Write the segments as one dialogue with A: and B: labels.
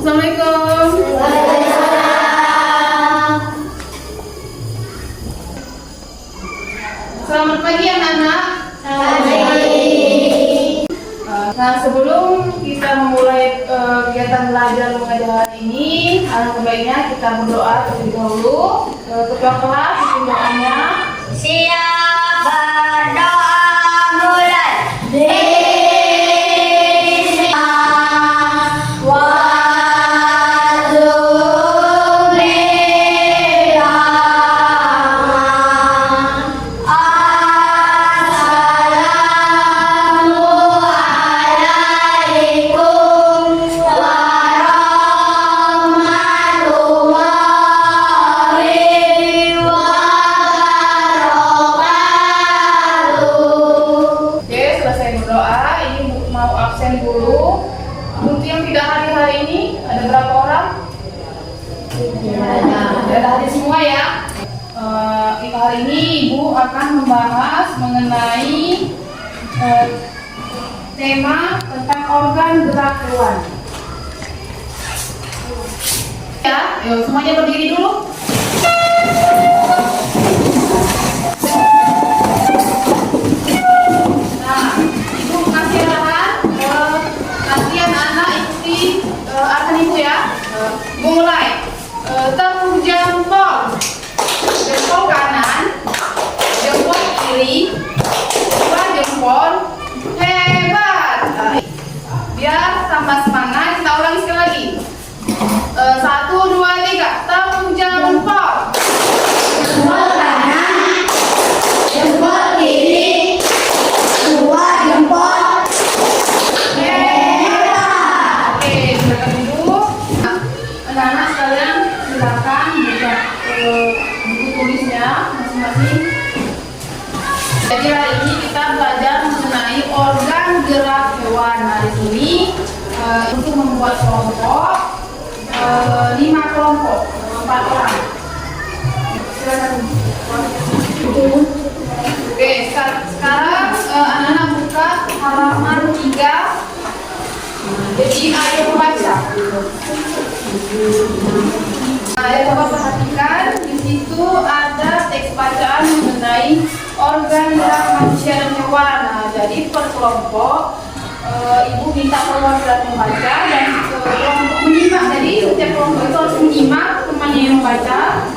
A: Assalamualaikum. Selamat pagi anak-anak. Nah, sebelum kita memulai kegiatan belajar mengajar hari ini, alangkah baiknya kita berdoa terlebih dahulu. Ketua kelas tindakannya.
B: Siap, berdoa mulai.
A: Untuk yang tidak hadir hari ini, ada berapa orang? Ada hadir semua ya. Hari ini Ibu akan membahas mengenai tema tentang organ gerak hewan. Ya, yuk semuanya berdiri dulu. Nah, Ibu kasih arahan. Nanti anak-anak ikuti arahan Ibu ya. Mulai tepuk jempol, jempol kanan, jempol kiri, dua jempol, hebat. Biar tambah semangat, kita ulangi sekali lagi. 1, 2, 3, tepuk jempol,
B: Jempol kanan, jempol kiri, dua jempol.
A: Oke, silakan dulu. Anak-anak sekalian silakan buka buku tulisnya masing-masing. Jadi hari ini kita belajar mengenai organ gerak hewan. Nah, di sini untuk membuat kelompok 5 kelompok, 4 orang. Silakan. Oke, sekarang anak-anak buka halaman 3. Jadi ayo membaca. Ayo coba perhatikan, di situ ada teks bacaan mengenai organ gerak manusia dan hewan. Nah, jadi per kelompok Ibu minta perwakilan membaca dan kelompok menyimak. Jadi setiap kelompok itu harus menyimak temannya yang membaca.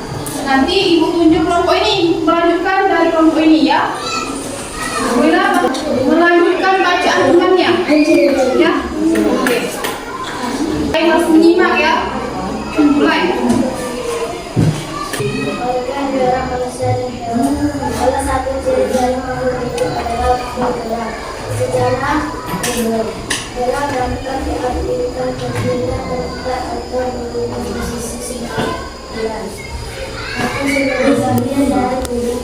A: Nanti Ibu tunjuk kelompok ini melanjutkan dari kelompok ini ya. Boleh melanjutkan bacaan temannya. Ya. Oke. Kita harus menyimak ya. Mulai.
B: Organ gerak manusia dan hewan. Salah satu ciri dari makhluk hidup adalah bergerak. Secara gerak dapat diartikan berdiri tegak atau berlutut di sisi jelas. Atau sebagai bagian dari tubuh.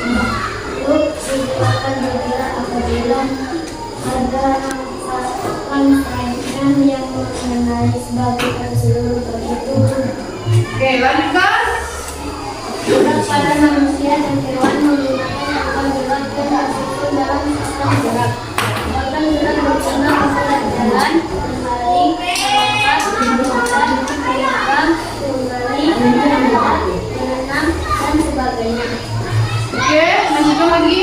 B: Makhluk hidup akan bergerak apabila ada rangkaian yang mengenai sebagian seluruh tubuh.
A: Oke, lanjutkan.
B: Pada manusia dan hewan menggunakan organ gerak dan tersusun dalam sistem gerak. Organ gerak berguna adalah jalan, berbaring, melompat, berjalan, terbang, kembali, berenang, dan sebagainya.
A: Oke, lanjutkan lagi.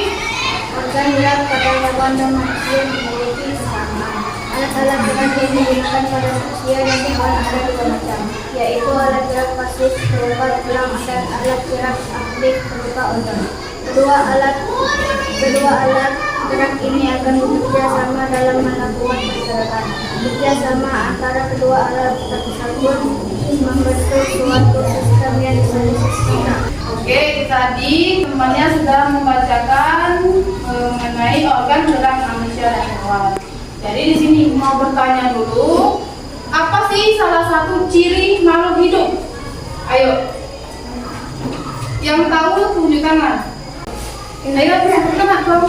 B: Organ gerak pada hewan dan manusia memiliki kesamaan. Alat-alat gerak yang digunakan pada manusia dan hewan ada dua macam, yaitu alat gerak pasif berupa tulang dan alat gerak aktif berupa otot. Kedua alat gerak ini akan bekerja sama dalam melakukan pergerakan. Bekerja sama antara kedua alat tersebut membentuk suatu sistem yang disebut sistem.
A: Oke, tadi temannya sudah membacakan mengenai organ gerak manusia dan hewan. Jadi di sini mau bertanya dulu, apa sih salah satu ciri makhluk hidup? Ayo, yang tahu tunjuk tangan. Ayo, tunjuk tangan kau.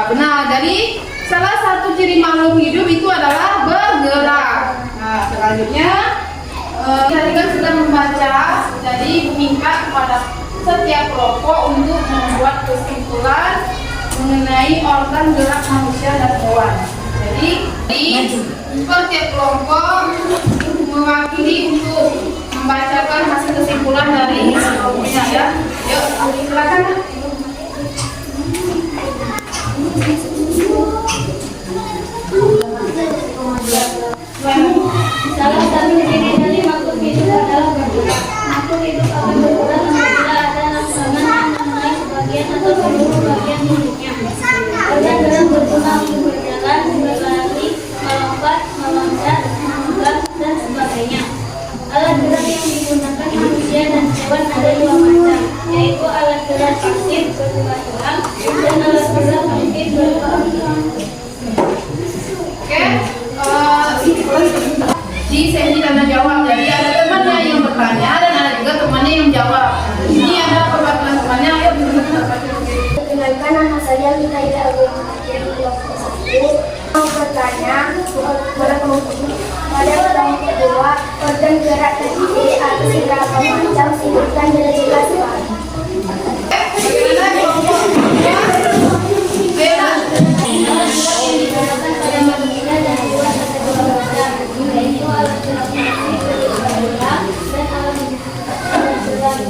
A: Benar. Jadi salah satu ciri makhluk hidup itu adalah bergerak. Nah, selanjutnya tadi kan sudah membaca, jadi minta kepada setiap kelompok untuk membuat kesimpulan mengenai organ gerak manusia dan hewan. Jadi per tiap kelompok mewakili untuk membacakan hasil kesimpulan dari kelompoknya ya. Yuk, silakan.
B: Salah satu ciri dari makhluk hidup adalah bergerak. Makhluk hidup akan bergerak apabila ada rangsangan yang mengenai sebagian atau seluruh bagian tubuhnya. Organ gerak berguna untuk berjalan, berlari, melompat, meloncat, menunggang, dan sebagainya. Alat gerak yang digunakan manusia dan hewan ada dua macam, yaitu alat gerak pasif berupa tulang dan alat gerak aktif berupa organ.
A: Oke, di sesi tanya jawab. Jadi ada temannya yang bertanya dan ada juga temannya yang jawab. Ini ada perwakilan temannya. Ayo
B: Perkenalkan, nama saya Mikaela Agustina kelompok 1. Mau bertanya pada kelompok kedua, organ gerak terdiri atas beberapa macam, sebutkan dan jelaskan.
A: bagaimana kelompok? Beda.
B: Yang digunakan pada manusia dan hewan ada dua macam, yaitu alat gerak pasif berupa tulang dan alat gerak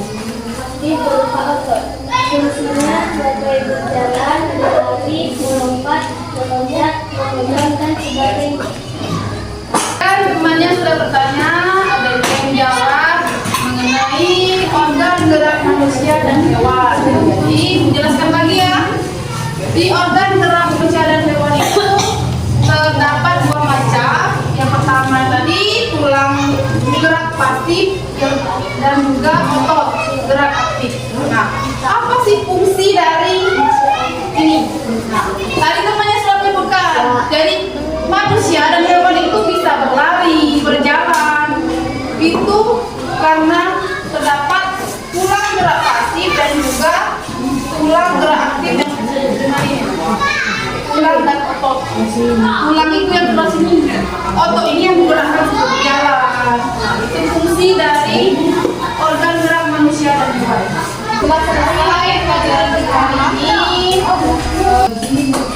B: aktif berupa otot. Fungsinya sebagai berjalan, berlari, melompat, meloncat, menunggang, dan sebagainya.
A: Kan temannya sudah bertanya, ada yang jawab mengenai organ gerak manusia dan hewan. Jadi menjelaskan lagi ya. Di organ gerak manusia dan hewan itu terdapat dua macam. Yang pertama tadi tulang gerak pasif dan juga otot gerak aktif. Nah, apa sih fungsi dari ini? Nah, tadi temannya sudah menyebutkan. Jadi manusia dan hewan itu bisa berlari, berjalan. Itu karena terdapat tulang gerak pasif dan juga tulang gerak aktif yang tulang dan otot. Tulang itu yang terus ini, otot ini yang menggerakkan untuk berjalan. Itu fungsi dari organ gerak manusia dan hewan. Setelah selesai pelajaran kita ini,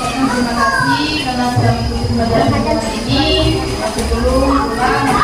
A: terima kasih karena sudah mengikuti pelajaran kita ini. Masih belum pulang.